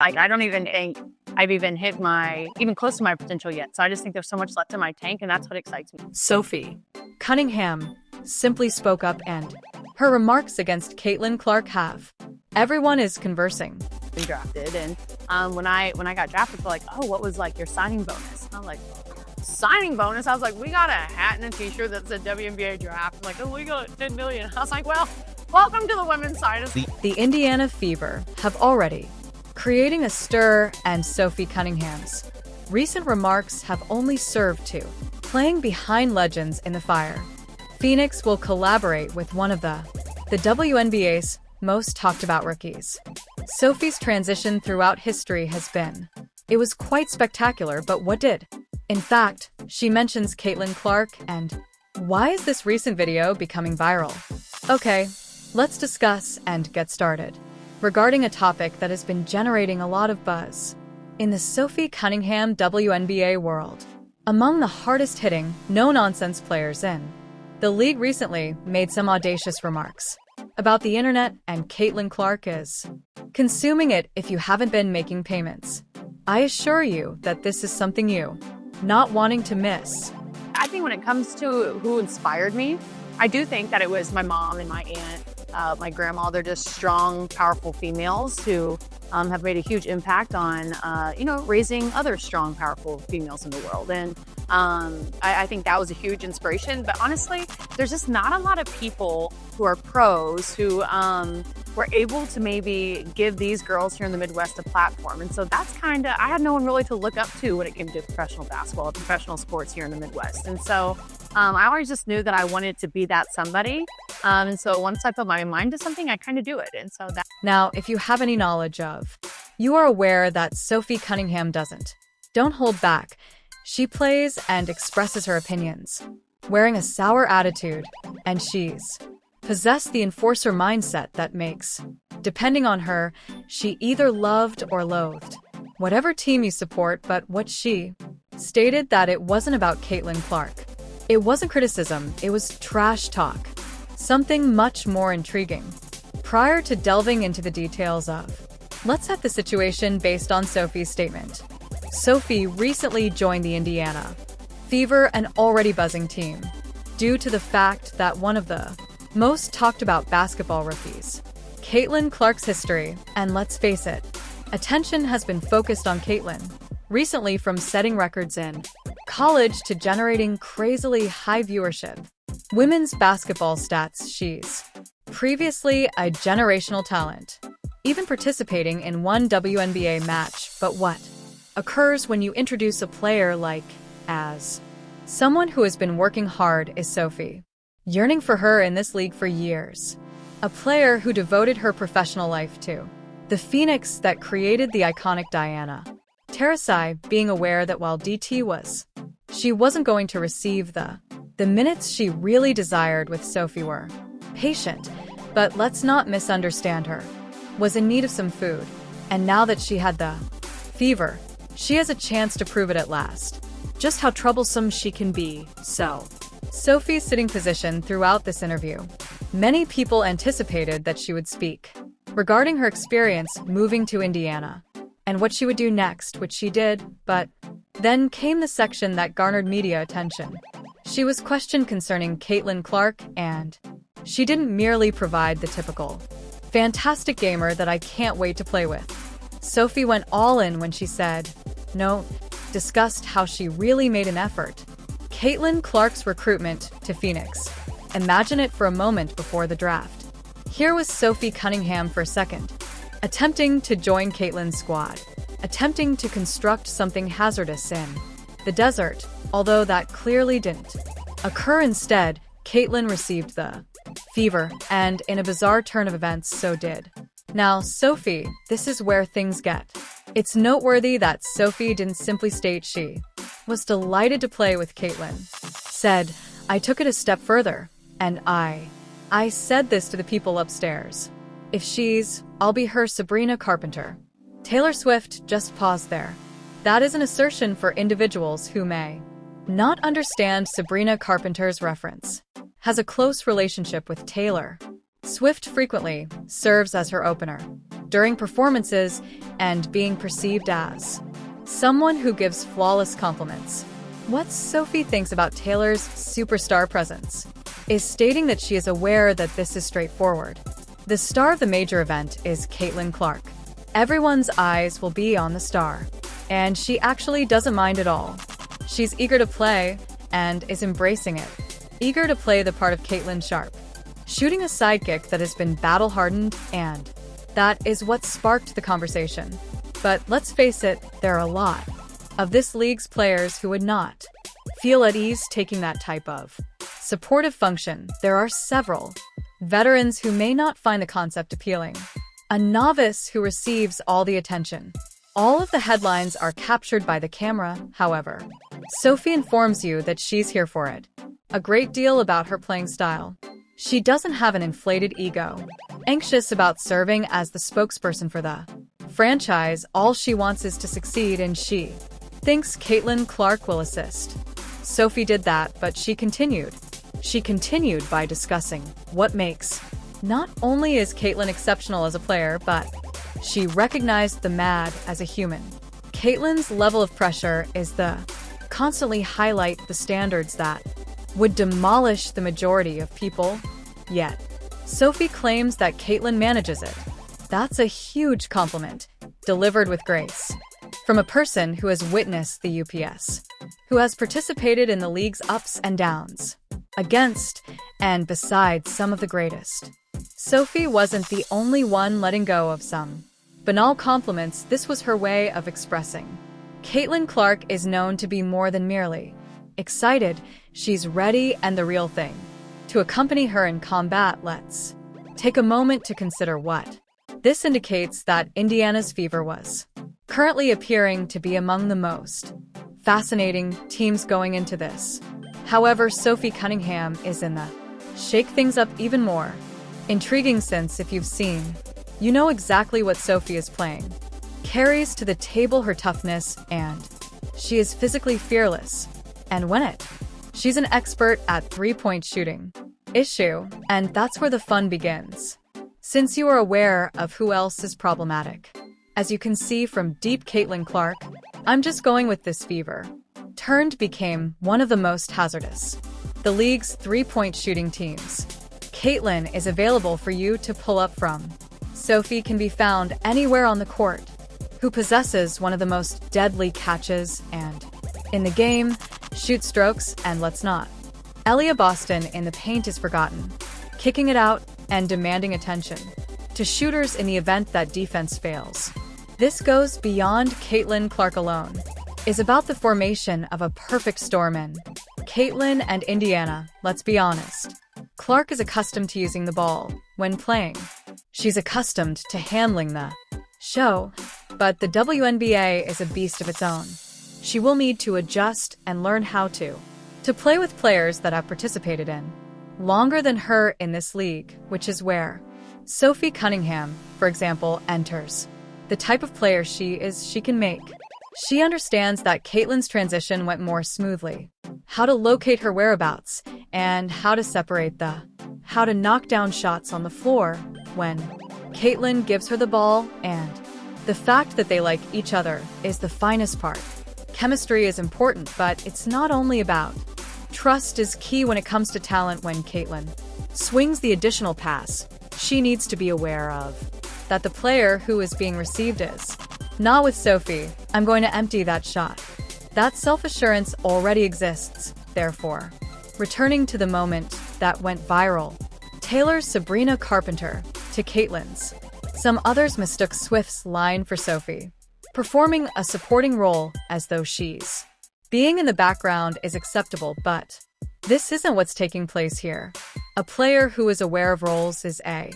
Like, I don't even think I've even hit even close to my potential yet. So I just think there's so much left in my tank, and that's what excites me. Sophie Cunningham simply spoke up, and her remarks against Caitlin Clark have everyone is conversing. Been drafted, and when I got drafted, they're like, oh, what was like your signing bonus? And I'm like, signing bonus? I was like, we got a hat and a t-shirt that said WNBA draft. I'm like, oh, we got 10 million. I was like, well, welcome to the women's side of the Indiana Fever have already creating a stir, and Sophie Cunningham's recent remarks have only served to playing behind legends in the fire. Phoenix will collaborate with one of the WNBA's most talked about rookies. Sophie's transition throughout history has been. It was quite spectacular, but what did? In fact, she mentions Caitlin Clark, and why is this recent video becoming viral? Okay, let's discuss and get started regarding a topic that has been generating a lot of buzz in the Sophie Cunningham WNBA world. Among the hardest-hitting, no-nonsense players in the league recently made some audacious remarks about the internet, and Caitlin Clark is consuming it if you haven't been making payments. I assure you that this is something you not wanting to miss. I think when it comes to who inspired me, I do think that it was my mom and my aunt, my grandma. They're just strong, powerful females who have made a huge impact on, raising other strong, powerful females in the world. And I think that was a huge inspiration. But honestly, there's just not a lot of people who are pros who were able to maybe give these girls here in the Midwest a platform. And so that's I had no one really to look up to when it came to professional basketball, professional sports here in the Midwest. And so I always just knew that I wanted to be that somebody. And so once I put my mind to something, I kind of do it. And so that. Now, if you have any knowledge of, you are aware that Sophie Cunningham doesn't. Don't hold back. She plays and expresses her opinions, wearing a sour attitude, and she's possessed the enforcer mindset that makes, depending on her, she either loved or loathed whatever team you support. But what she stated that it wasn't about Caitlin Clark. It wasn't criticism, it was trash talk. Something much more intriguing. Prior to delving into the details of, let's set the situation based on Sophie's statement. Sophie recently joined the Indiana Fever, an already buzzing team, due to the fact that one of the most talked about basketball rookies, Caitlin Clark's history, and let's face it, attention has been focused on Caitlin recently, from setting records in college to generating crazily high viewership women's basketball stats. She's previously a generational talent, even participating in one WNBA match. But what occurs when you introduce a player like as someone who has been working hard is Sophie, yearning for her in this league for years, a player who devoted her professional life to the Phoenix that created the iconic Diana Taurasi, being aware that while she wasn't going to receive the minutes she really desired with Sophie were patient, but let's not misunderstand her, was in need of some food, and now that she had the fever, she has a chance to prove it at last, just how troublesome she can be. So, Sophie's sitting position throughout this interview, many people anticipated that she would speak regarding her experience moving to Indiana and what she would do next, which she did, but then came the section that garnered media attention. She was questioned concerning Caitlin Clark, and she didn't merely provide the typical fantastic gamer that I can't wait to play with. Sophie went all in when she said, no, discussed how she really made an effort. Caitlin Clark's recruitment to Phoenix. Imagine it for a moment before the draft. Here was Sophie Cunningham for a second, attempting to join Caitlin's squad, attempting to construct something hazardous in the desert, although that clearly didn't occur. Instead, Caitlin received the fever, and in a bizarre turn of events, so did. Now, Sophie, this is where things get. It's noteworthy that Sophie didn't simply state she was delighted to play with Caitlin. Said, I took it a step further, and I said this to the people upstairs. If I'll be her Sabrina Carpenter. Taylor Swift just paused there. That is an assertion for individuals who may not understand Sabrina Carpenter's reference. Has a close relationship with Taylor Swift, frequently serves as her opener. during performances, and being perceived as someone who gives flawless compliments. What Sophie thinks about Taylor's superstar presence is stating that she is aware that this is straightforward. The star of the major event is Caitlin Clark. Everyone's eyes will be on the star, and she actually doesn't mind at all. She's eager to play and is embracing it. Eager to play the part of Caitlin Sharp, shooting a sidekick that has been battle-hardened, and that is what sparked the conversation. But let's face it, there are a lot of this league's players who would not feel at ease taking that type of supportive function. There are several veterans who may not find the concept appealing. A novice who receives all the attention. All of the headlines are captured by the camera, however. Sophie informs you that she's here for it. A great deal about her playing style. She doesn't have an inflated ego. Anxious about serving as the spokesperson for the franchise, all she wants is to succeed, and she thinks Caitlin Clark will assist. Sophie did that, but she continued. She continued by discussing what makes. Not only is Caitlin exceptional as a player, but she recognized the mad as a human. Caitlin's level of pressure is the constantly highlight the standards that would demolish the majority of people. Yet, Sophie claims that Caitlin manages it. That's a huge compliment, delivered with grace. From a person who has witnessed the UPS, who has participated in the league's ups and downs, against and beside some of the greatest. Sophie wasn't the only one letting go of some banal compliments. This was her way of expressing. Caitlin Clark is known to be more than merely excited. She's ready and the real thing. To accompany her in combat, let's take a moment to consider what this indicates. That Indiana's Fever was currently appearing to be among the most fascinating teams going into this. However, Sophie Cunningham is in the shake things up even more intriguing, since if you've seen, you know exactly what Sophie is playing. Carries to the table her toughness, and she is physically fearless. And when she's an expert at three-point shooting. And that's where the fun begins. Since you are aware of who else is problematic. As you can see from deep, Caitlin Clark, I'm just going with this fever. Became one of the most hazardous. The league's three-point shooting teams. Caitlin is available for you to pull up from. Sophie can be found anywhere on the court, who possesses one of the most deadly catches and, in the game, shoot strokes, and let's not. Elia Boston in the paint is forgotten, kicking it out and demanding attention to shooters in the event that defense fails. This goes beyond Caitlin Clark alone. Is about the formation of a perfect storm in Caitlin and Indiana, let's be honest. Clark is accustomed to using the ball when playing. She's accustomed to handling the show, but the WNBA is a beast of its own. She will need to adjust and learn how to play with players that have participated in longer than her in this league, which is where Sophie Cunningham, for example, enters. The type of player she is, she can make. She understands that Caitlin's transition went more smoothly, how to locate her whereabouts, and how to knock down shots on the floor when Caitlin gives her the ball, and the fact that they like each other is the finest part. Chemistry is important, but it's not only about. Trust is key when it comes to talent. When Caitlin swings the additional pass, she needs to be aware of that the player who is being received is. Not with Sophie, I'm going to empty that shot. That self-assurance already exists, therefore. Returning to the moment that went viral, Taylor's Sabrina Carpenter to Caitlin's. Some others mistook Swift's line for Sophie, performing a supporting role as though she's being in the background is acceptable, but this isn't what's taking place here. A player who is aware of roles is a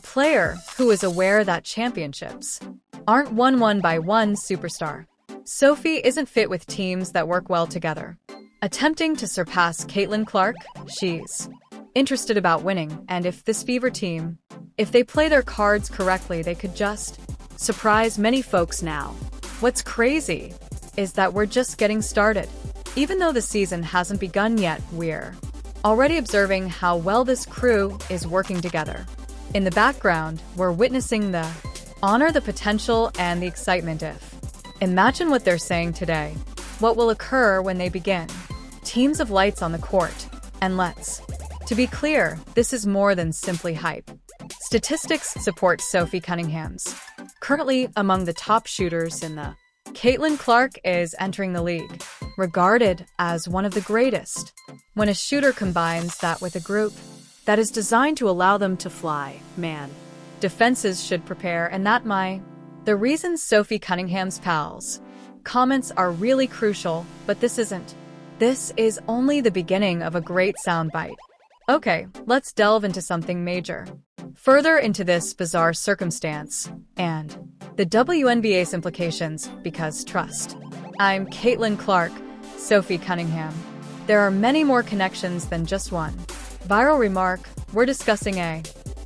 player who is aware that championships aren't won one by one superstar. Sophie isn't fit with teams that work well together. Attempting to surpass Caitlin Clark, she's interested about winning, and if this Fever team, if they play their cards correctly, they could just surprise many folks now. What's crazy is that we're just getting started. Even though the season hasn't begun yet, we're already observing how well this crew is working together. In the background, we're witnessing the Honor the potential and the excitement if. Imagine what they're saying today. What will occur when they begin? Teams of lights on the court. And let's. To be clear, this is more than simply hype. Statistics support Sophie Cunningham's. Currently among the top shooters in the. Caitlin Clark is entering the league, regarded as one of the greatest. When a shooter combines that with a group that is designed to allow them to fly, man, defenses should prepare, and the reasons Sophie Cunningham's pals comments are really crucial, but this isn't. This is only the beginning of a great soundbite. Okay, let's delve into something major. Further into this bizarre circumstance and the WNBA's implications, because trust. I'm Caitlin Clark, Sophie Cunningham. There are many more connections than just one. Viral remark, we're discussing a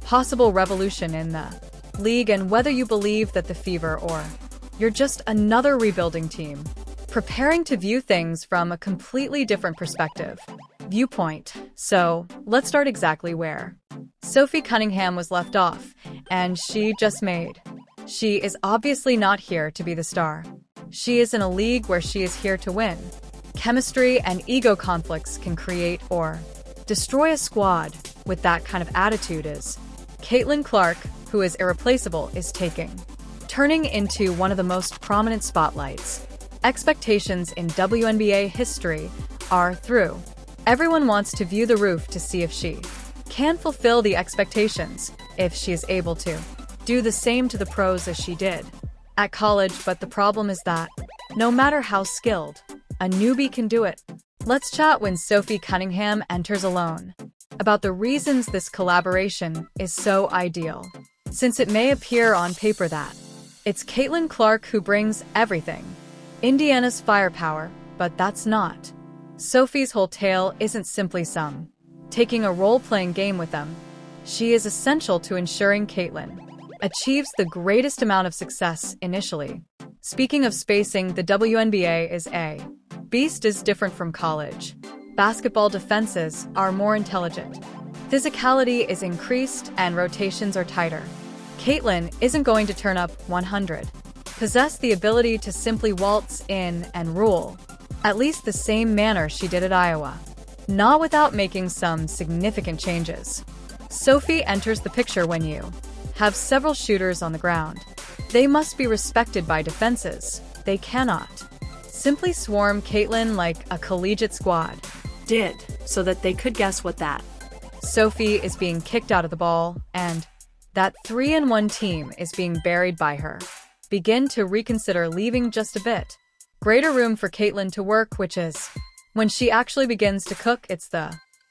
possible revolution in the league and whether you believe that the Fever or you're just another rebuilding team, preparing to view things from a completely different perspective. Viewpoint. So, let's start exactly where Sophie Cunningham was left off, and she just made. She is obviously not here to be the star. She is in a league where she is here to win. Chemistry and ego conflicts can create or destroy a squad. With that kind of attitude is Caitlin Clark, who is irreplaceable, is turning into one of the most prominent spotlights. Expectations in WNBA history are through. Everyone wants to view the roof to see if she can fulfill the expectations, if she is able to do the same to the pros as she did at college, but the problem is that no matter how skilled, a newbie can do it. Let's chat when Sophie Cunningham enters alone about the reasons this collaboration is so ideal. Since it may appear on paper that it's Caitlin Clark who brings everything, Indiana's firepower, but that's not. Sophie's whole tale isn't simply taking a role-playing game with them. She is essential to ensuring Caitlin achieves the greatest amount of success initially. Speaking of spacing, the WNBA is a beast is different from college. Basketball defenses are more intelligent. Physicality is increased and rotations are tighter. Caitlin isn't going to turn up 100. Possess the ability to simply waltz in and rule, at least the same manner she did at Iowa. Not without making some significant changes. Sophie enters the picture when you have several shooters on the ground. They must be respected by defenses. They cannot simply swarm Caitlin like a collegiate squad did, so that they could guess what that. Sophie is being kicked out of the ball, and that 3-1 team is being buried by her. Begin to reconsider leaving just a bit. Greater room for Caitlin to work, which is when she actually begins to cook. It's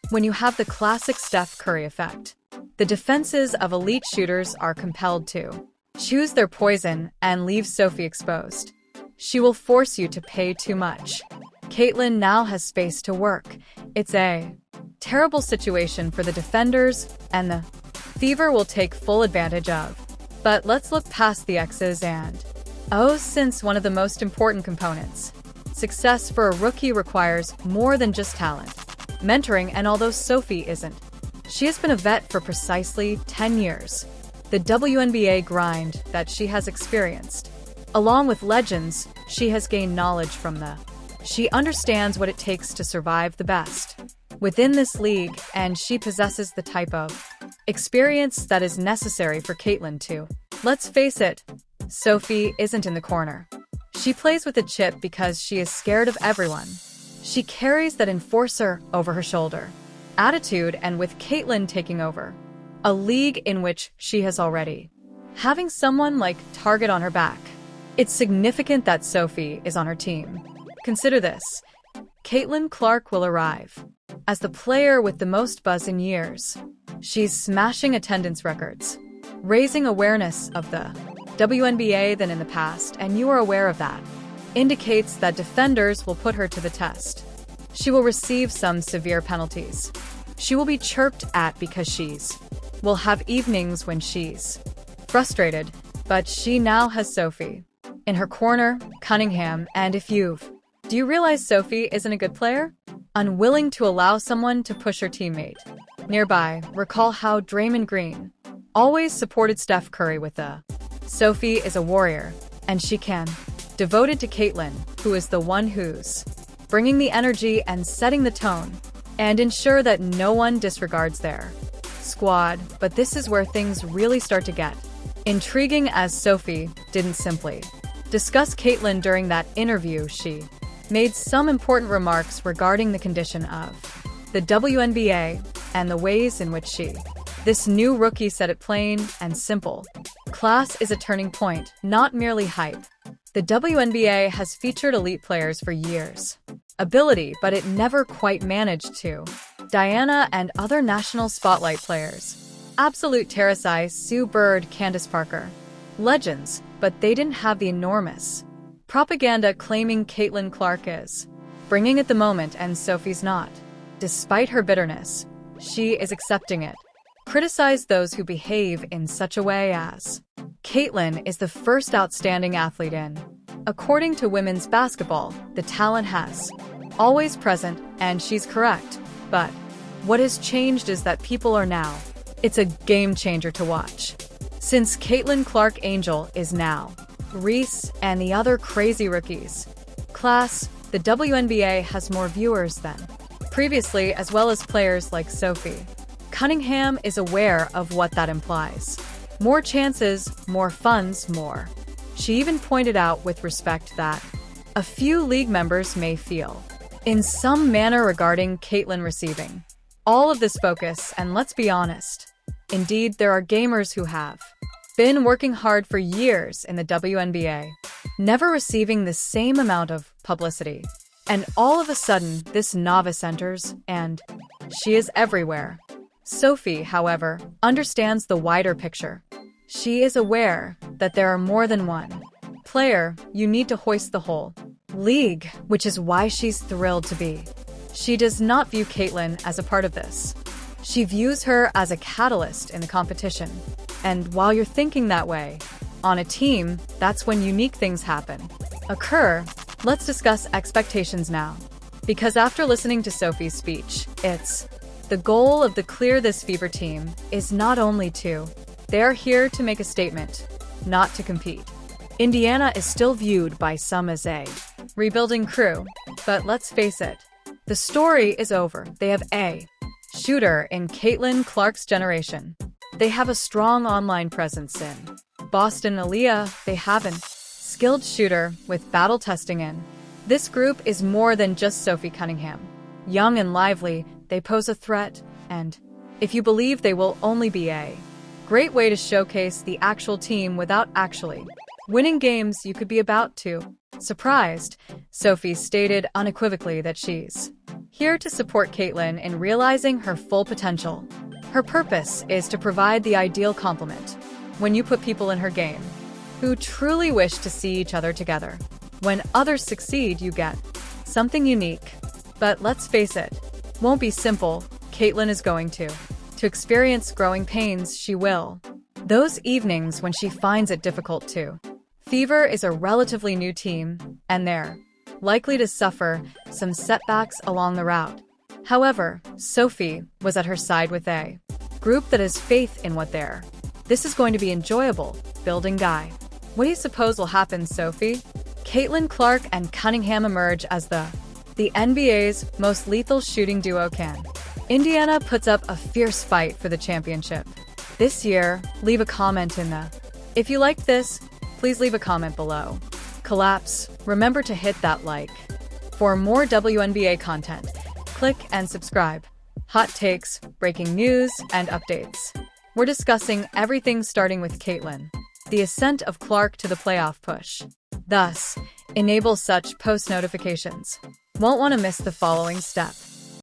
when you have the classic Steph Curry effect. The defenses of elite shooters are compelled to choose their poison and leave Sophie exposed. She will force you to pay too much. Caitlin now has space to work. It's a terrible situation for the defenders, and the Fever will take full advantage of. But let's look past the X's and O's, since one of the most important components. Success for a rookie requires more than just talent. Mentoring, and although Sophie isn't, she has been a vet for precisely 10 years. The WNBA grind that she has experienced. Along with legends, she has gained knowledge from she understands what it takes to survive the best within this league, and she possesses the type of experience that is necessary for Caitlin to. Let's face it, Sophie isn't in the corner. She plays with a chip because she is scared of everyone. She carries that enforcer over her shoulder attitude, and with Caitlin taking over a league in which she has already having someone like Target on her back, it's significant that Sophie is on her team. Consider this. Caitlin Clark will arrive as the player with the most buzz in years. She's smashing attendance records, raising awareness of the WNBA than in the past, and you are aware of that. Indicates that defenders will put her to the test. She will receive some severe penalties. She will be chirped at because will have evenings when she's frustrated, but she now has Sophie in her corner, Cunningham, and do you realize Sophie isn't a good player? Unwilling to allow someone to push her teammate nearby. Recall how Draymond Green always supported Steph Curry with Sophie is a warrior, and she can. Devoted to Caitlin, who is the one who's bringing the energy and setting the tone, and ensure that no one disregards their squad. But this is where things really start to get intriguing, as Sophie didn't simply discuss Caitlin during that interview. She made some important remarks regarding the condition of the WNBA and the ways in which this new rookie said it plain and simple. Class is a turning point, not merely hype. The WNBA has featured elite players for years. Ability, but it never quite managed to. Diana and other national spotlight players. Absolute Terracai, Sue Bird, Candace Parker. Legends, but they didn't have the enormous propaganda claiming Caitlin Clark is bringing it the moment, and Sophie's not. Despite her bitterness, she is accepting it. Criticize those who behave in such a way as Caitlin is the first outstanding athlete in. According to women's basketball, the talent has always present, and she's correct. But what has changed is that people are now. It's a game changer to watch. Since Caitlin Clark Angel is now Reese and the other crazy rookies. Class, the WNBA has more viewers than previously, as well as players like Sophie Cunningham is aware of what that implies. More chances, more funds, more. She even pointed out with respect that a few league members may feel in some manner regarding Caitlin receiving all of this focus, and let's be honest. Indeed, there are gamers who have been working hard for years in the WNBA, never receiving the same amount of publicity. And all of a sudden, this novice enters, and she is everywhere. Sophie, however, understands the wider picture. She is aware that there are more than one player you need to hoist the whole league, which is why she's thrilled to be. She does not view Caitlin as a part of this. She views her as a catalyst in the competition. And while you're thinking that way, on a team, that's when unique things occur. Let's discuss expectations now. Because after listening to Sophie's speech, it's the goal of the Clear This Fever team is not only they are here to make a statement, not to compete. Indiana is still viewed by some as a rebuilding crew, but let's face it, the story is over. They have a shooter in Caitlin Clark's generation. They have a strong online presence in Boston. Aaliyah, they have a skilled shooter with battle testing in. This group is more than just Sophie Cunningham. Young and lively, they pose a threat, and if you believe they will only be a great way to showcase the actual team without actually winning games, you could be about to. Surprised, Sophie stated unequivocally that she's here to support Caitlin in realizing her full potential. Her purpose is to provide the ideal complement when you put people in her game who truly wish to see each other together. When others succeed, you get something unique. But let's face it, won't be simple. Caitlin is going to experience growing pains. She will. Those evenings when she finds it difficult to. Fever is a relatively new team, and they're likely to suffer some setbacks along the route. However, Sophie was at her side with a group that has faith in what they're. This is going to be enjoyable, building guy. What do you suppose will happen, Sophie? Caitlin Clark and Cunningham emerge as the NBA's most lethal shooting duo. Can Indiana puts up a fierce fight for the championship this year? Leave a comment in the. If you liked this, please leave a comment below. Collapse, remember to hit that like. For more WNBA content, click and subscribe. Hot takes, breaking news, and updates. We're discussing everything starting with Caitlin, the ascent of Clark to the playoff push. Thus, enable such post notifications. Won't want to miss the following step.